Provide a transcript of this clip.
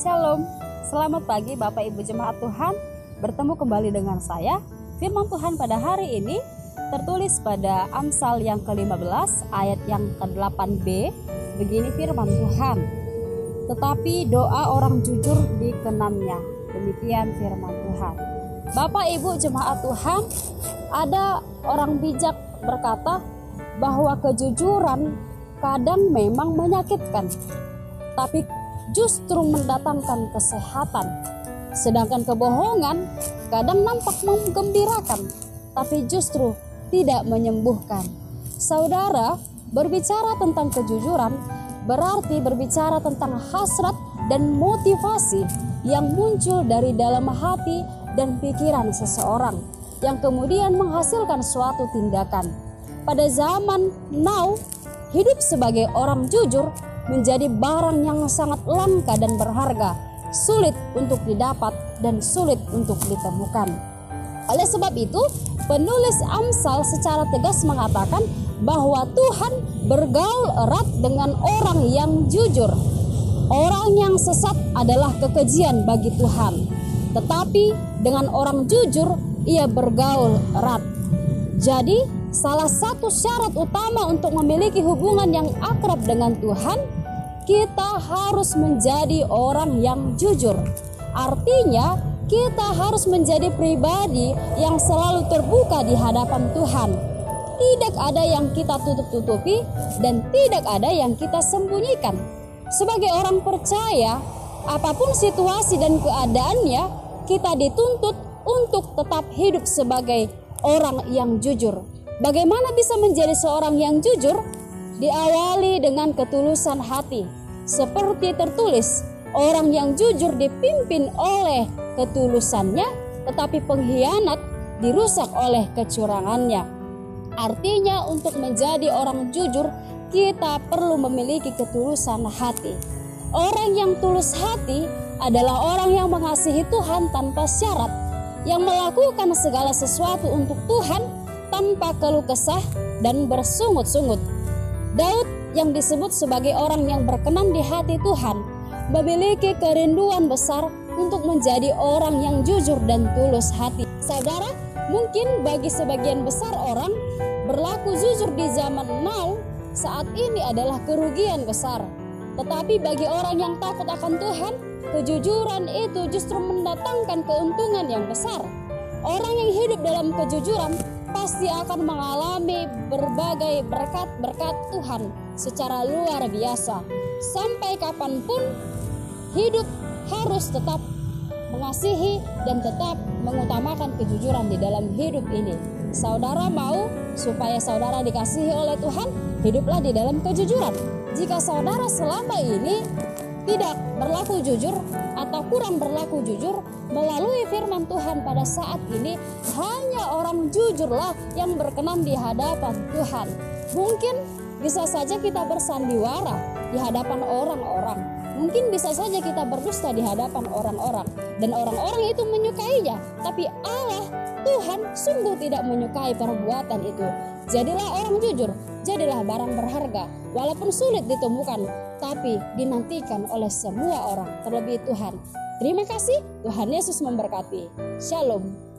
Shalom, selamat pagi Bapak Ibu Jemaat Tuhan. Bertemu kembali dengan saya. Firman Tuhan pada hari ini tertulis pada Amsal yang ke-15 ayat yang ke-8b. Begini firman Tuhan, tetapi doa orang jujur dikenannya. Demikian firman Tuhan. Bapak Ibu Jemaat Tuhan, ada orang bijak berkata bahwa kejujuran kadang memang menyakitkan, tapi justru mendatangkan kesehatan. Sedangkan kebohongan kadang nampak menggembirakan, tapi justru tidak menyembuhkan. Saudara, berbicara tentang kejujuran berarti berbicara tentang hasrat dan motivasi yang muncul dari dalam hati dan pikiran seseorang, yang kemudian menghasilkan suatu tindakan. Pada zaman now, hidup sebagai orang jujur menjadi barang yang sangat langka dan berharga, sulit untuk didapat dan sulit untuk ditemukan. Oleh sebab itu, penulis Amsal secara tegas mengatakan bahwa Tuhan bergaul erat dengan orang yang jujur. Orang yang sesat adalah kekejian bagi Tuhan, tetapi dengan orang jujur ia bergaul erat. Jadi, salah satu syarat utama untuk memiliki hubungan yang akrab dengan Tuhan, kita harus menjadi orang yang jujur. Artinya, kita harus menjadi pribadi yang selalu terbuka di hadapan Tuhan. Tidak ada yang kita tutup-tutupi dan tidak ada yang kita sembunyikan. Sebagai orang percaya, apapun situasi dan keadaannya, kita dituntut untuk tetap hidup sebagai orang yang jujur. Bagaimana bisa menjadi seorang yang jujur? Diawali dengan ketulusan hati. Seperti tertulis, orang yang jujur dipimpin oleh ketulusannya, tetapi pengkhianat dirusak oleh kecurangannya. Artinya, untuk menjadi orang jujur, kita perlu memiliki ketulusan hati. Orang yang tulus hati adalah orang yang mengasihi Tuhan tanpa syarat, yang melakukan segala sesuatu untuk Tuhan tanpa keluh kesah dan bersungut-sungut. Daud yang disebut sebagai orang yang berkenan di hati Tuhan memiliki kerinduan besar untuk menjadi orang yang jujur dan tulus hati. Saudara, mungkin bagi sebagian besar orang, berlaku jujur di zaman now saat ini adalah kerugian besar. Tetapi bagi orang yang takut akan Tuhan, kejujuran itu justru mendatangkan keuntungan yang besar. Orang yang hidup dalam kejujuran pasti akan mengalami berbagai berkat-berkat Tuhan secara luar biasa. Sampai kapanpun, hidup harus tetap mengasihi dan tetap mengutamakan kejujuran di dalam hidup ini. Saudara mau supaya saudara dikasihi oleh Tuhan, hiduplah di dalam kejujuran. Jika saudara selama ini tidak berlaku jujur atau kurang berlaku jujur, melalui firman Tuhan pada saat ini, hanya orang jujurlah yang berkenan di hadapan Tuhan. Mungkin bisa saja kita bersandiwara di hadapan orang-orang, mungkin bisa saja kita berdusta di hadapan orang-orang, dan orang-orang itu menyukainya. Tapi Allah, Tuhan, sungguh tidak menyukai perbuatan itu. Jadilah orang jujur, jadilah barang berharga, walaupun sulit ditemukan, tapi dinantikan oleh semua orang, terlebih Tuhan. Terima kasih, Tuhan Yesus memberkati. Shalom.